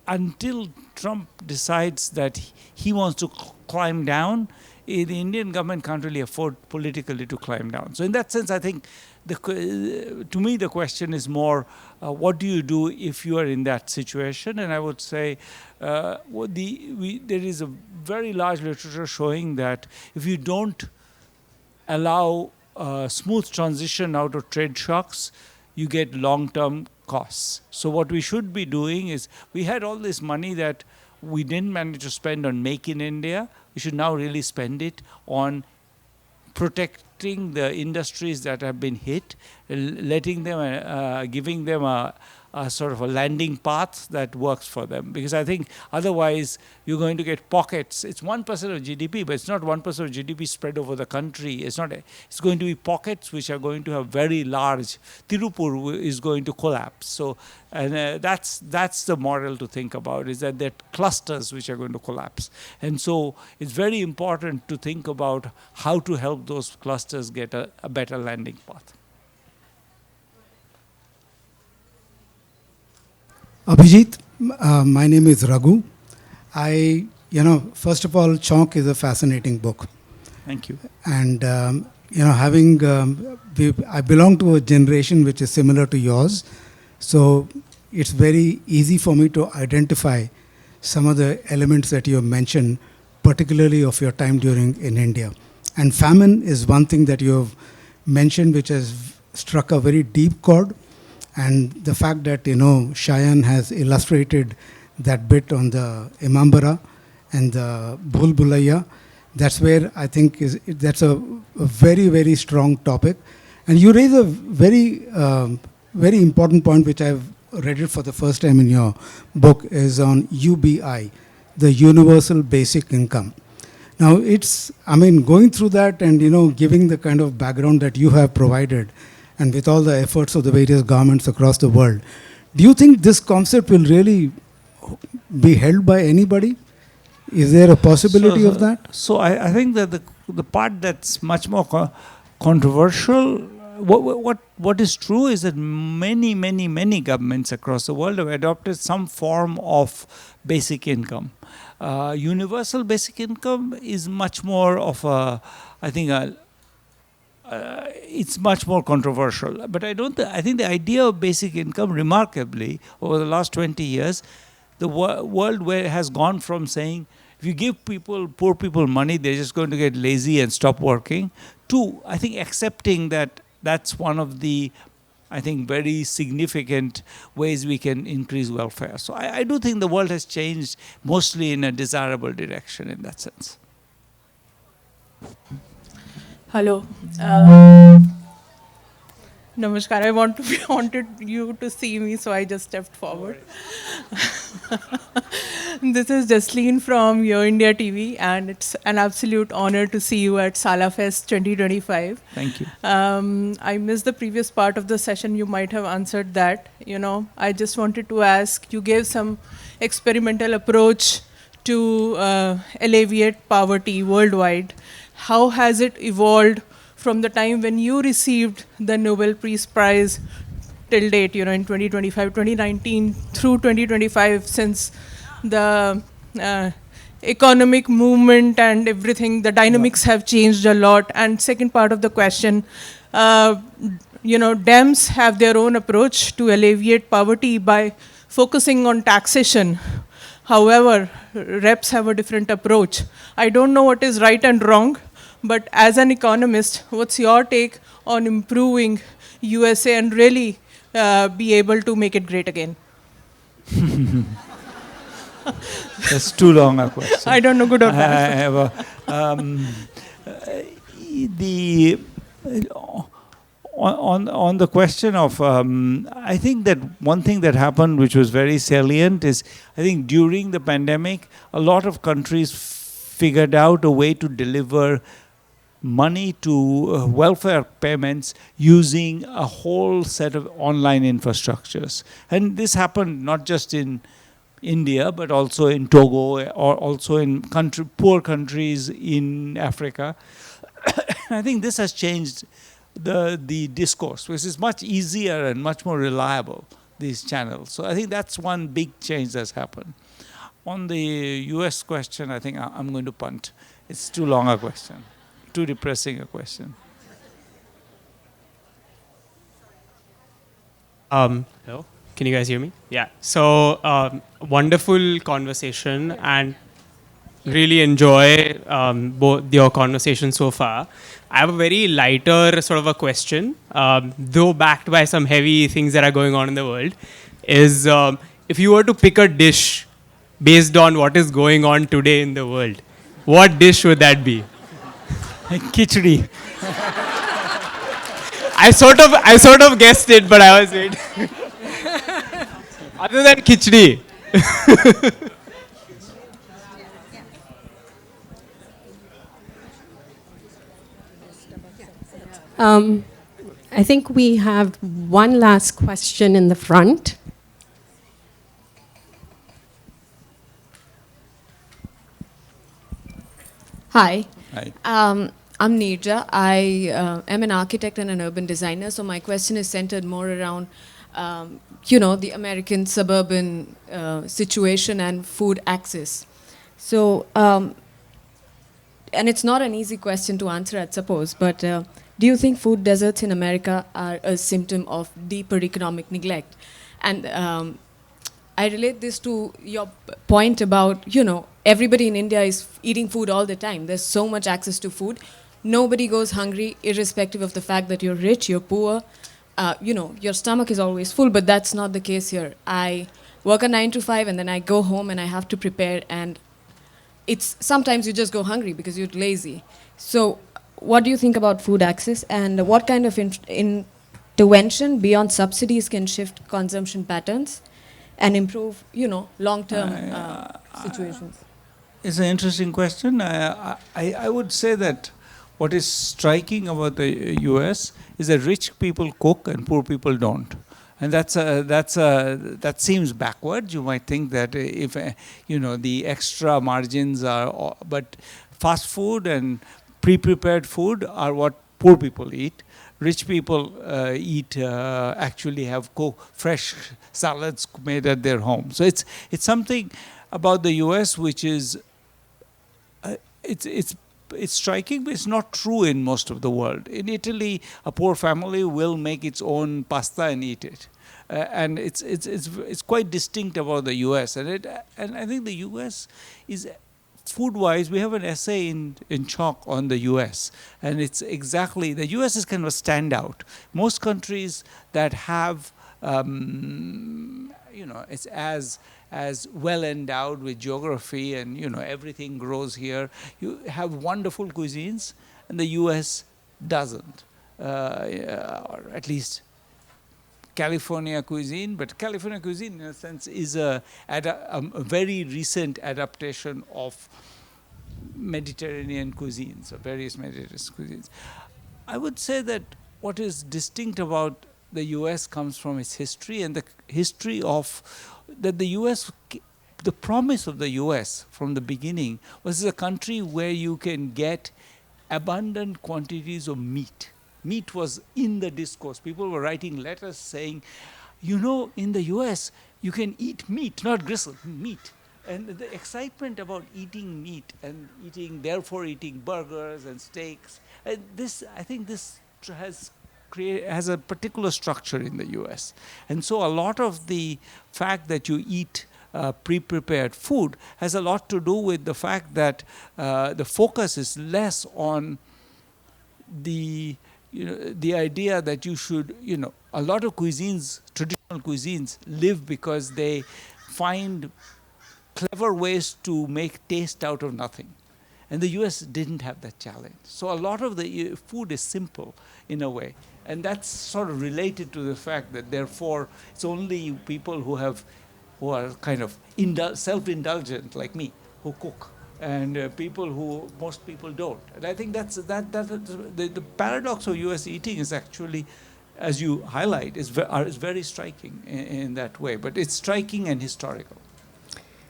until Trump decides that he wants to climb down, the Indian government can't really afford politically to climb down. So in that sense, I think to me, the question is more, what do you do if you are in that situation? And I would say there is a very large literature showing that if you don't allow smooth transition out of trade shocks, you get long-term costs. So what we should be doing is, we had all this money that we didn't manage to spend on Make in India. We should now really spend it on protecting the industries that have been hit, letting them, giving them a sort of a landing path that works for them. Because I think otherwise you're going to get pockets. It's 1% of GDP, but it's not 1% of GDP spread over the country. It's not. It's going to be pockets which are going to have very large. Tirupur is going to collapse. So, and that's the model to think about, is that there are clusters which are going to collapse. And so it's very important to think about how to help those clusters get a better landing path. Abhijit, my name is Raghu. First of all, CHHAUNK is a fascinating book. Thank you. And, I belong to a generation which is similar to yours. So it's very easy for me to identify some of the elements that you have mentioned, particularly of your time in India. And famine is one thing that you have mentioned which has struck a very deep chord. And the fact that, Cheyenne has illustrated that bit on the Imambara and the Bhul that's where I think that's a very, very strong topic. And you raise a very, very important point, which I've read it for the first time in your book, is on UBI, the Universal Basic Income. Now, going through that and, giving the kind of background that you have provided, and with all the efforts of the various governments across the world, do you think this concept will really be held by anybody? Is there a possibility of that? So I think that the part that's much more controversial, what is true is that many governments across the world have adopted some form of basic income. Universal basic income is much more of it's much more controversial. But I think the idea of basic income, remarkably, over the last 20 years, the world has gone from saying, if you give poor people money, they're just going to get lazy and stop working, to, I think, accepting that that's one of the, I think, very significant ways we can increase welfare. So I do think the world has changed mostly in a desirable direction in that sense. Hello. Namaskar. I wanted you to see me, so I just stepped forward. This is Jasleen from Yo India TV, and it's an absolute honor to see you at Sala Fest 2025. Thank you. I missed the previous part of the session. You might have answered that. I just wanted to ask, you gave some experimental approach to alleviate poverty worldwide. How has it evolved from the time when you received the Nobel Prize till date, in 2025, 2019 through 2025, since the economic movement and everything, the dynamics have changed a lot? And second part of the question, Dems have their own approach to alleviate poverty by focusing on taxation. However, reps have a different approach. I don't know what is right and wrong, but as an economist, what's your take on improving USA and really be able to make it great again? That's too long a question. I don't know, good or bad. On the question of, I think that one thing that happened which was very salient is, I think during the pandemic, a lot of countries figured out a way to deliver money to welfare payments using a whole set of online infrastructures. And this happened not just in India, but also in Togo, or also in poor countries in Africa. I think this has changed the discourse, which is much easier and much more reliable, these channels. So I think that's one big change that's happened. On the US question, I think I'm going to punt. It's too long a question, too depressing a question. Hello, can you guys hear me? Yeah. So wonderful conversation, and really enjoy both your conversation so far. I have a very lighter sort of a question, though backed by some heavy things that are going on in the world. Is if you were to pick a dish based on what is going on today in the world, what dish would that be? Khichdi. I sort of guessed it, but I was waiting. Other than khichdi. I think we have one last question in the front. Hi. Hi. I'm Nirja. I am an architect and an urban designer, so my question is centered more around, the American suburban situation and food access. So, and it's not an easy question to answer, I suppose, but do you think food deserts in America are a symptom of deeper economic neglect? And I relate this to your point about, everybody in India is eating food all the time. There's so much access to food. Nobody goes hungry, irrespective of the fact that you're rich, you're poor. Your stomach is always full, but that's not the case here. I work a 9 to 5, and then I go home and I have to prepare, and it's sometimes you just go hungry because you're lazy. So what do you think about food access, and what kind of intervention beyond subsidies can shift consumption patterns and improve, long-term situations? It's an interesting question. I would say that what is striking about the U.S. is that rich people cook and poor people don't. And that seems backwards. You might think that if the extra margins are, but fast food and pre-prepared food are what poor people eat. Rich people actually have fresh salads made at their home. So it's something about the U.S. which is it's striking, but it's not true in most of the world. In Italy, a poor family will make its own pasta and eat it. And it's quite distinct about the U.S. And I think the U.S. is, food-wise, we have an essay in CHHAUNK on the U.S. And it's exactly, the U.S. is kind of a standout. Most countries that have, it's as well endowed with geography and, everything grows here. You have wonderful cuisines, and the U.S. doesn't, or at least California cuisine, but California cuisine, in a sense, is a very recent adaptation of Mediterranean cuisines, or various Mediterranean cuisines. I would say that what is distinct about the U.S. comes from its history, and the history of that the U.S., the promise of the U.S. from the beginning was a country where you can get abundant quantities of meat. Meat was in the discourse. People were writing letters saying, in the US, you can eat meat, not gristle, meat. And the excitement about eating meat and therefore eating burgers and steaks, I think this has a particular structure in the US. And so a lot of the fact that you eat pre-prepared food has a lot to do with the fact that the focus is less on the idea that you should, a lot of cuisines, traditional cuisines, live because they find clever ways to make taste out of nothing. And the US didn't have that challenge. So a lot of the food is simple in a way. And that's sort of related to the fact that therefore it's only people who are kind of self-indulgent like me who cook. And most people don't. And I think that's the paradox of U.S. eating is actually, as you highlight, is very striking in that way. But it's striking and historical.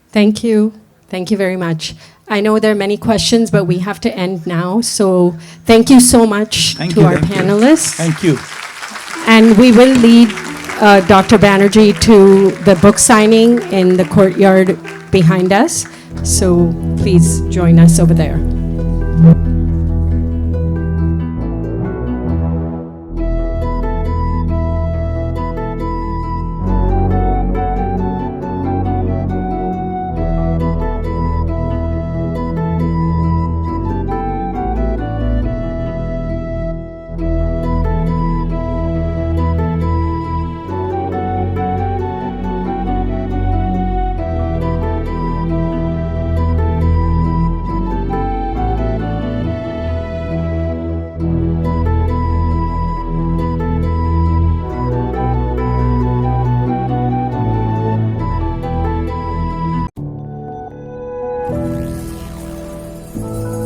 Thank you. Thank you very much. I know there are many questions, but we have to end now. So thank you so much to our panelists. Thank you. And we will lead Dr. Banerjee to the book signing in the courtyard behind us. So please join us over there. you.